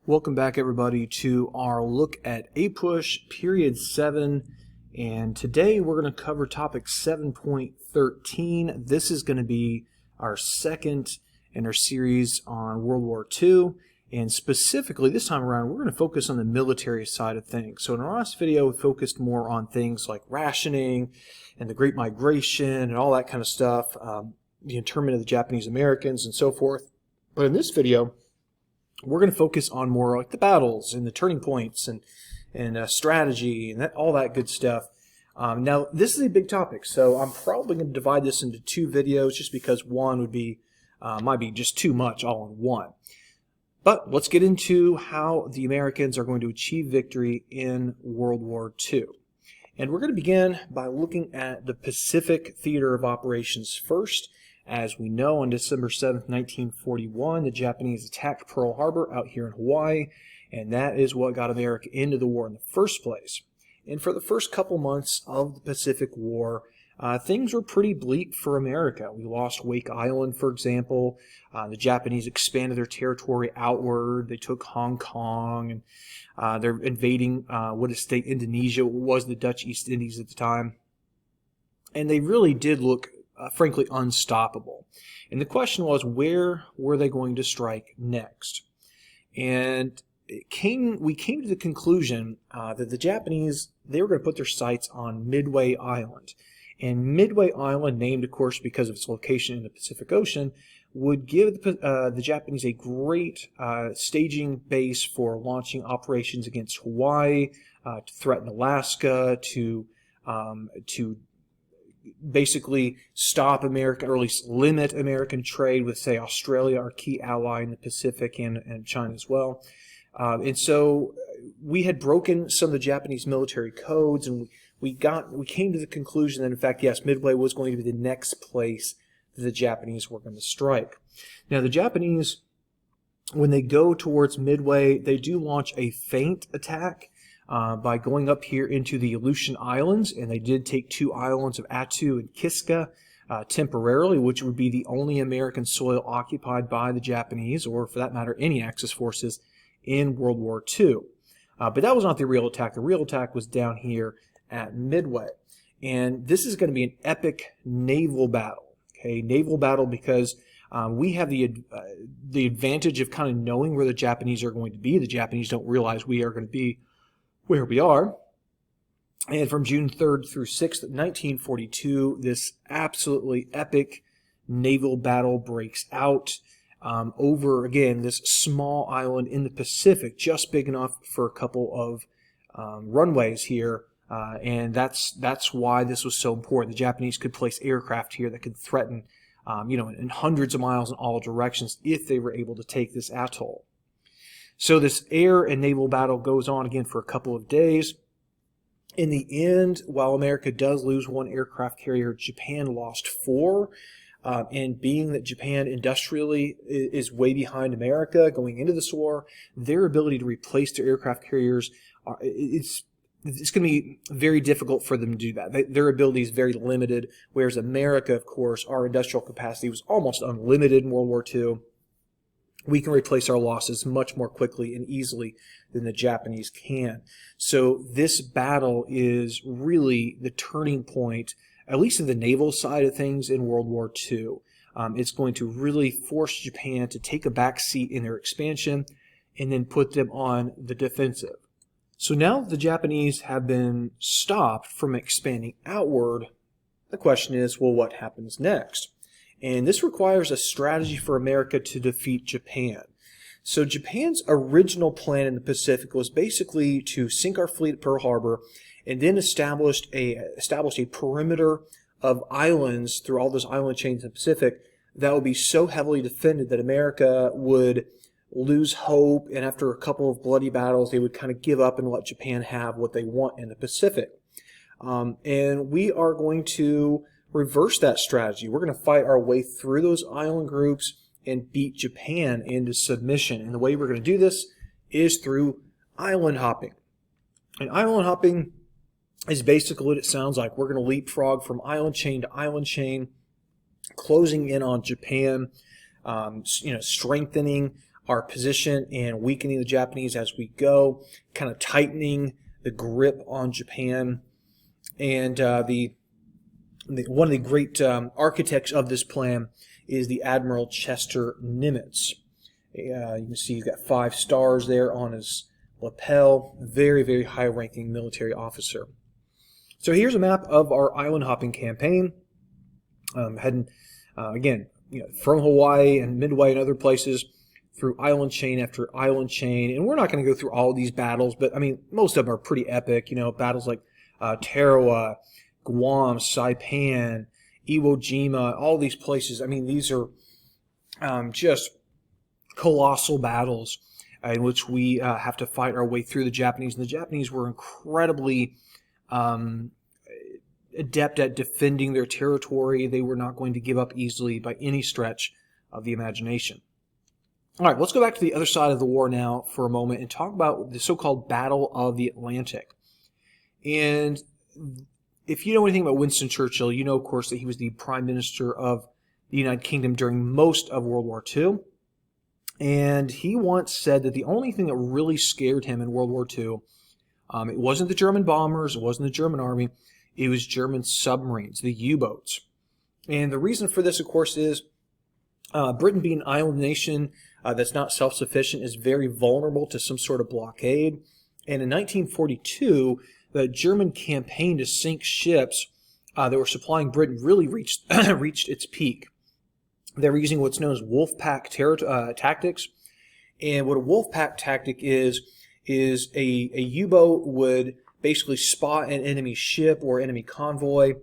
Welcome back, everybody, to our look at APUSH Period 7, and today we're going to cover topic 7.13. This is going to be our second in our series on World War II, and specifically this time around we're going to focus on the military side of things. So in our last video we focused more on things like rationing and the Great Migration and all that kind of stuff, the internment of the Japanese Americans and so forth. But in this video we're going to focus on more like the battles and the turning points and strategy and all that good stuff. Now, this is a big topic, so I'm probably going to divide this into two videos just because one would be might be just too much all in one. But let's get into how the Americans are going to achieve victory in World War II. And we're going to begin by looking at the Pacific Theater of Operations first. As we know, on December 7th, 1941, the Japanese attacked Pearl Harbor out here in Hawaii, and that is what got America into the war in the first place. And for the first couple months of the Pacific War, things were pretty bleak for America. We lost Wake Island, for example. The Japanese expanded their territory outward. They took Hong Kong, and they're invading what is state Indonesia, what was the Dutch East Indies at the time. And they really did look frankly unstoppable. And the question was, where were they going to strike next? And we came to the conclusion that the Japanese, they were going to put their sights on Midway Island. And Midway Island, named of course because of its location in the Pacific Ocean, would give the Japanese a great staging base for launching operations against Hawaii, to threaten Alaska, to basically stop America, or at least limit American trade with, say, Australia, our key ally in the Pacific, and China as well. And so we had broken some of the Japanese military codes, and we came to the conclusion that, in fact, yes, Midway was going to be the next place that the Japanese were going to strike. Now, the Japanese, when they go towards Midway, they do launch a feint attack by going up here into the Aleutian Islands, and they did take two islands of Attu and Kiska temporarily, which would be the only American soil occupied by the Japanese, or for that matter, any Axis forces in World War II. But that was not the real attack. The real attack was down here at Midway. And this is going to be an epic naval battle. Okay, naval battle because we have the advantage of kind of knowing where the Japanese are going to be. The Japanese don't realize we are going to be where we are. And from June 3rd through 6th, 1942, this absolutely epic naval battle breaks out over, again, this small island in the Pacific, just big enough for a couple of runways here. And that's why this was so important. The Japanese could place aircraft here that could threaten, in hundreds of miles in all directions if they were able to take this atoll. So this air and naval battle goes on again for a couple of days. In the end, while America does lose one aircraft carrier, Japan lost four. And being that Japan industrially is way behind America going into this war, their ability to replace their aircraft carriers, it's going to be very difficult for them to do that. Their ability is very limited, whereas America, of course, our industrial capacity was almost unlimited in World War II. We can replace our losses much more quickly and easily than the Japanese can. So this battle is really the turning point, at least in the naval side of things, in World War II. It's going to really force Japan to take a back seat in their expansion and then put them on the defensive. So now that the Japanese have been stopped from expanding outward, the question is, well, what happens next? And this requires a strategy for America to defeat Japan. So Japan's original plan in the Pacific was basically to sink our fleet at Pearl Harbor and then establish a perimeter of islands through all those island chains in the Pacific that would be so heavily defended that America would lose hope, and after a couple of bloody battles, they would kind of give up and let Japan have what they want in the Pacific. And we are going to reverse that strategy. We're going to fight our way through those island groups and beat Japan into submission. And the way we're going to do this is through island hopping. And island hopping is basically what it sounds like. We're going to leapfrog from island chain to island chain, closing in on Japan, strengthening our position and weakening the Japanese as we go, kind of tightening the grip on Japan. And one of the great architects of this plan is the Admiral Chester Nimitz. You can see he's got 5 stars there on his lapel. Very, very high-ranking military officer. So here's a map of our island hopping campaign. Heading again, from Hawaii and Midway and other places through island chain after island chain. And we're not going to go through all of these battles, but I mean, most of them are pretty epic. Battles like Tarawa, Guam, Saipan, Iwo Jima, all these places. I mean, these are just colossal battles in which we have to fight our way through the Japanese. And the Japanese were incredibly adept at defending their territory. They were not going to give up easily by any stretch of the imagination. All right, let's go back to the other side of the war now for a moment and talk about the so-called Battle of the Atlantic. And if you know anything about Winston Churchill, you know, of course, that he was the Prime Minister of the United Kingdom during most of World War II. And he once said that the only thing that really scared him in World War II, it wasn't the German bombers, it wasn't the German army, it was German submarines, the U-boats. And the reason for this, of course, is Britain being an island nation that's not self-sufficient is very vulnerable to some sort of blockade. And in 1942, the German campaign to sink ships that were supplying Britain really reached its peak. They were using what's known as wolf pack tactics. And what a wolf pack tactic is a U-boat would basically spot an enemy ship or enemy convoy.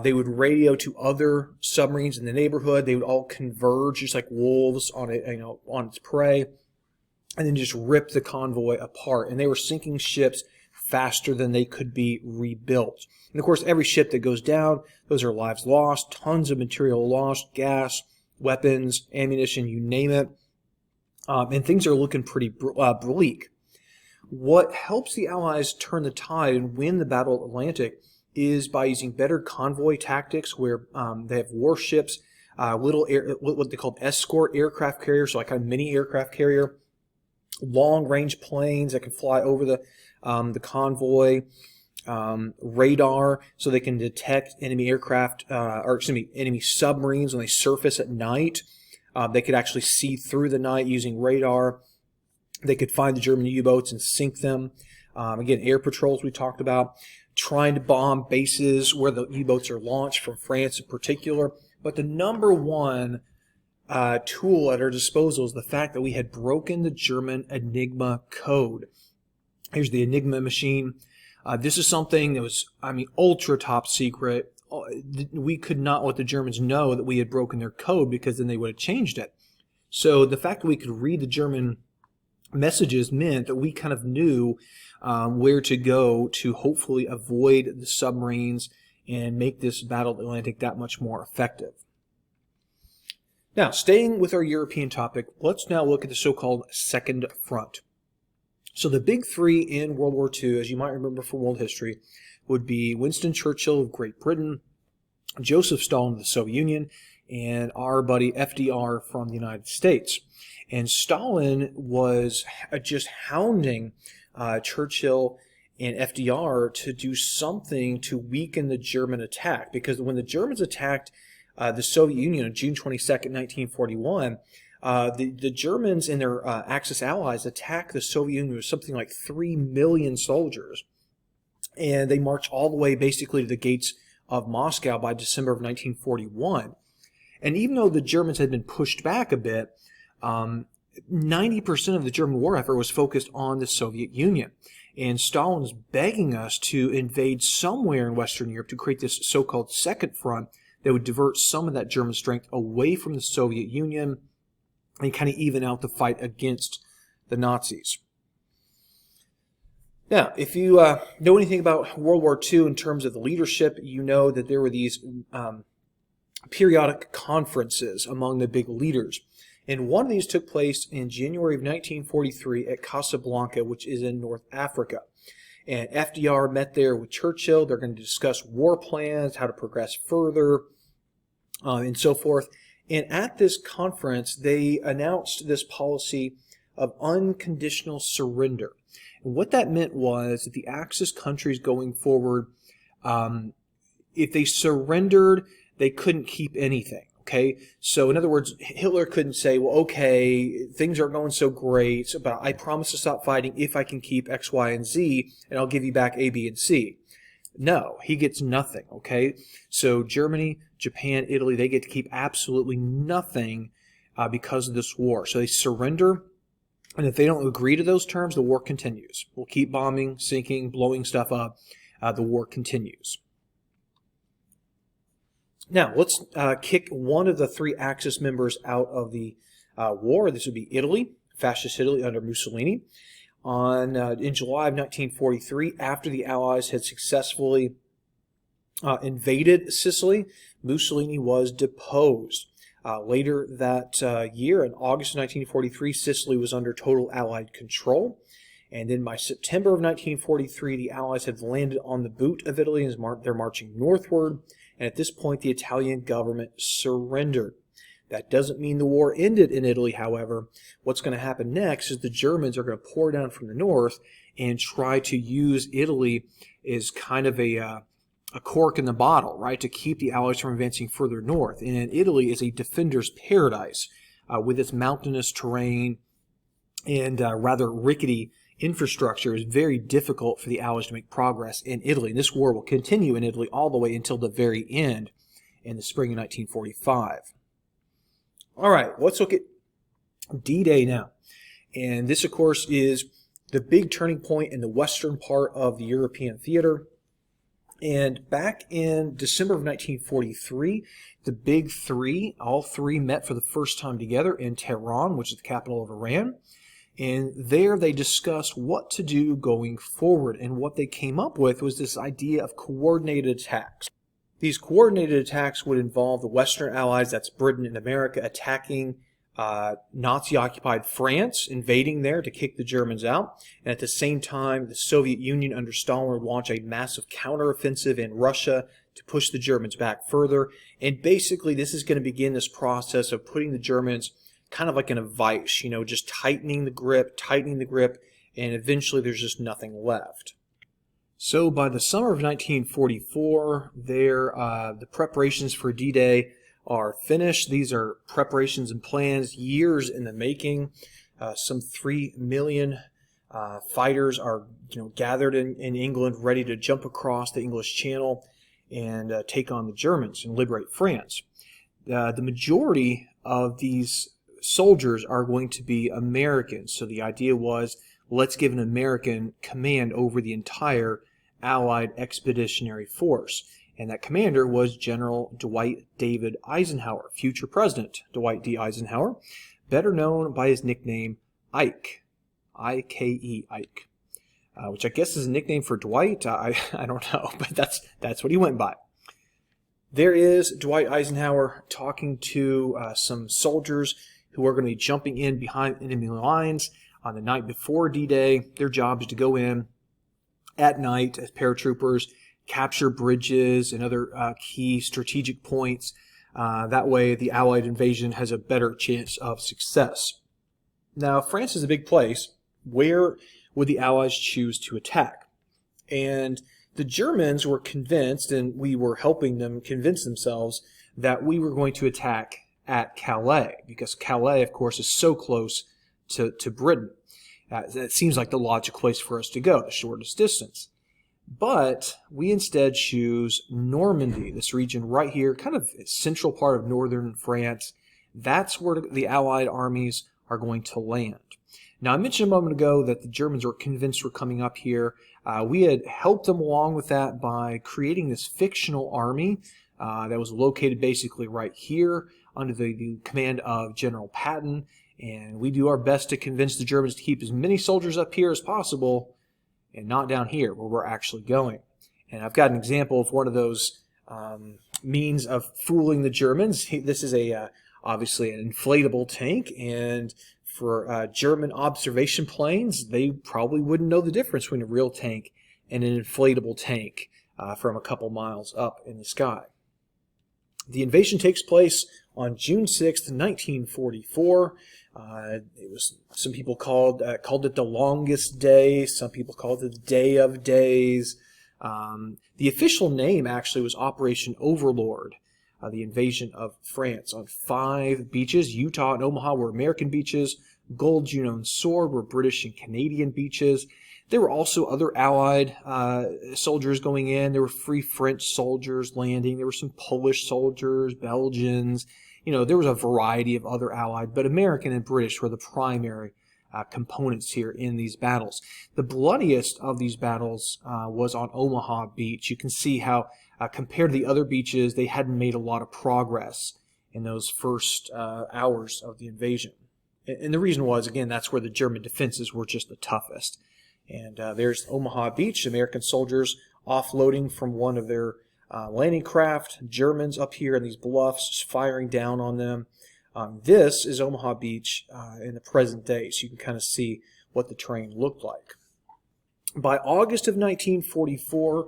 They would radio to other submarines in the neighborhood. They would all converge just like wolves on it, on its prey, and then just rip the convoy apart. And they were sinking ships faster than they could be rebuilt. And of course, every ship that goes down, those are lives lost, tons of material lost, gas, weapons, ammunition, you name it. And things are looking pretty bleak. What helps the Allies turn the tide and win the Battle of the Atlantic is by using better convoy tactics where they have warships, what they call escort aircraft carriers, so like a mini aircraft carrier, long-range planes that can fly over the convoy, radar, so they can detect enemy aircraft, enemy submarines when they surface at night. They could actually see through the night using radar. They could find the German U-boats and sink them. Again, air patrols we talked about, trying to bomb bases where the U-boats are launched from France in particular. But the number one tool at our disposal is the fact that we had broken the German Enigma code. Here's the Enigma machine. This is something that was, ultra top secret. We could not let the Germans know that we had broken their code because then they would have changed it. So the fact that we could read the German messages meant that we kind of knew where to go to hopefully avoid the submarines and make this Battle of the Atlantic that much more effective. Now, staying with our European topic, let's now look at the so-called Second Front. So the big three in World War II, as you might remember from world history, would be Winston Churchill of Great Britain, Joseph Stalin of the Soviet Union, and our buddy FDR from the United States. And Stalin was just hounding Churchill and FDR to do something to weaken the German attack. Because when the Germans attacked the Soviet Union on June 22nd, 1941, the Germans and their Axis allies attacked the Soviet Union with something like 3 million soldiers. And they marched all the way basically to the gates of Moscow by December of 1941. And even though the Germans had been pushed back a bit, 90% of the German war effort was focused on the Soviet Union. And Stalin was begging us to invade somewhere in Western Europe to create this so-called Second Front that would divert some of that German strength away from the Soviet Union and kind of even out the fight against the Nazis. Now, if you know anything about World War II in terms of the leadership, you know that there were these periodic conferences among the big leaders. And one of these took place in January of 1943 at Casablanca, which is in North Africa. And FDR met there with Churchill. They're going to discuss war plans, how to progress further, and so forth. And at this conference, they announced this policy of unconditional surrender. And what that meant was that the Axis countries going forward, if they surrendered, they couldn't keep anything. Okay, so in other words, Hitler couldn't say, well, okay, things aren't going so great, but I promise to stop fighting if I can keep X, Y, and Z, and I'll give you back A, B, and C. No, he gets nothing, okay? So Germany, Japan, Italy, they get to keep absolutely nothing because of this war. So they surrender, and if they don't agree to those terms, the war continues. We'll keep bombing, sinking, blowing stuff up. The war continues. Now, let's kick one of the three Axis members out of the war. This would be Italy, Fascist Italy under Mussolini. In July of 1943, after the Allies had successfully invaded Sicily, Mussolini was deposed. Later that year, in August of 1943, Sicily was under total Allied control. And then by September of 1943, the Allies had landed on the boot of Italy and they're marching northward. And at this point, the Italian government surrendered. That doesn't mean the war ended in Italy, however. What's going to happen next is the Germans are going to pour down from the north and try to use Italy as kind of a cork in the bottle, right, to keep the Allies from advancing further north. And Italy is a defender's paradise with its mountainous terrain and rather rickety infrastructure. Is very difficult for the Allies to make progress in Italy. And this war will continue in Italy all the way until the very end in the spring of 1945. All right, let's look at D-Day now. And this, of course, is the big turning point in the western part of the European theater. And back in December of 1943, the big three, all three met for the first time together in Tehran, which is the capital of Iran. And there they discussed what to do going forward. And what they came up with was this idea of coordinated attacks. These coordinated attacks would involve the Western Allies, that's Britain and America, attacking Nazi-occupied France, invading there to kick the Germans out. And at the same time, the Soviet Union under Stalin would launch a massive counteroffensive in Russia to push the Germans back further. And basically, this is going to begin this process of putting the Germans kind of like in a vice, you know, just tightening the grip, and eventually there's just nothing left. So by the summer of 1944, the preparations for D-Day are finished. These are preparations and plans years in the making. Some 3 million fighters are gathered in England, ready to jump across the English Channel and take on the Germans and liberate France. The majority of these soldiers are going to be Americans. So the idea was, let's give an American command over the entire Allied Expeditionary Force. And that commander was General Dwight David Eisenhower, future President Dwight D. Eisenhower, better known by his nickname Ike, I-K-E, Ike, which I guess is a nickname for Dwight. I don't know, but that's what he went by. There is Dwight Eisenhower talking to some soldiers who are going to be jumping in behind enemy lines on the night before D-Day. Their job is to go in at night as paratroopers, capture bridges and other key strategic points. That way the Allied invasion has a better chance of success. Now, France is a big place. Where would the Allies choose to attack? And the Germans were convinced, and we were helping them convince themselves, that we were going to attack at Calais, because Calais, of course, is so close to Britain. That seems like the logical place for us to go, the shortest distance. But we instead choose Normandy, this region right here, kind of central part of northern France. That's where the Allied armies are going to land. Now, I mentioned a moment ago that the Germans were convinced we're coming up here. We had helped them along with that by creating this fictional army that was located basically right here under the command of General Patton. And we do our best to convince the Germans to keep as many soldiers up here as possible and not down here where we're actually going. And I've got an example of one of those means of fooling the Germans. This is obviously an inflatable tank, and for German observation planes, they probably wouldn't know the difference between a real tank and an inflatable tank from a couple miles up in the sky. The invasion takes place on June 6th, 1944. It was, some people called it the longest day. Some people called it the Day of Days. The official name actually was Operation Overlord. The invasion of France on 5 beaches. Utah and Omaha were American beaches. Gold, Juno, and Sword were British and Canadian beaches. There were also other Allied soldiers going in. There were Free French soldiers landing. There were some Polish soldiers, Belgians. You know, there was a variety of other Allied, but American and British were the primary components here in these battles. The bloodiest of these battles was on Omaha Beach. You can see how, compared to the other beaches, they hadn't made a lot of progress in those first hours of the invasion. And the reason was, again, that's where the German defenses were just the toughest. And there's Omaha Beach, American soldiers offloading from one of their landing craft, Germans up here in these bluffs firing down on them. This is Omaha Beach in the present day, so you can kind of see what the terrain looked like. By August of 1944,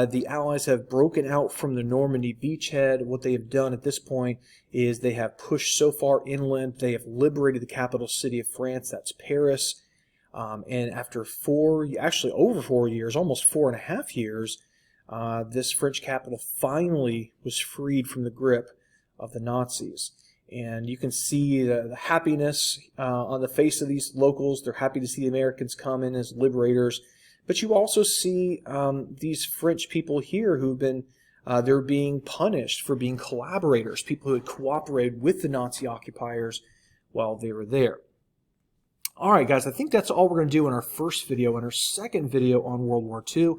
the Allies have broken out from the Normandy beachhead. What they have done at this point is they have pushed so far inland, they have liberated the capital city of France, that's Paris. And after over 4 years, almost 4.5 years, this French capital finally was freed from the grip of the Nazis. And you can see the happiness on the face of these locals. They're happy to see the Americans come in as liberators. But you also see these French people here who've been, they're being punished for being collaborators, people who had cooperated with the Nazi occupiers while they were there. All right, guys, I think that's all we're going to do in our first video. In our second video on World War II,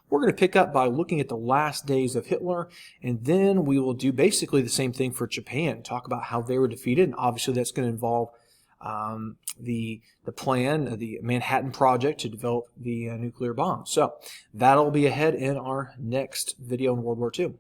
we're going to pick up by looking at the last days of Hitler, and then we will do basically the same thing for Japan, talk about how they were defeated, and obviously that's going to involve the plan, the Manhattan Project to develop the nuclear bomb. So that'll be ahead in our next video in World War II.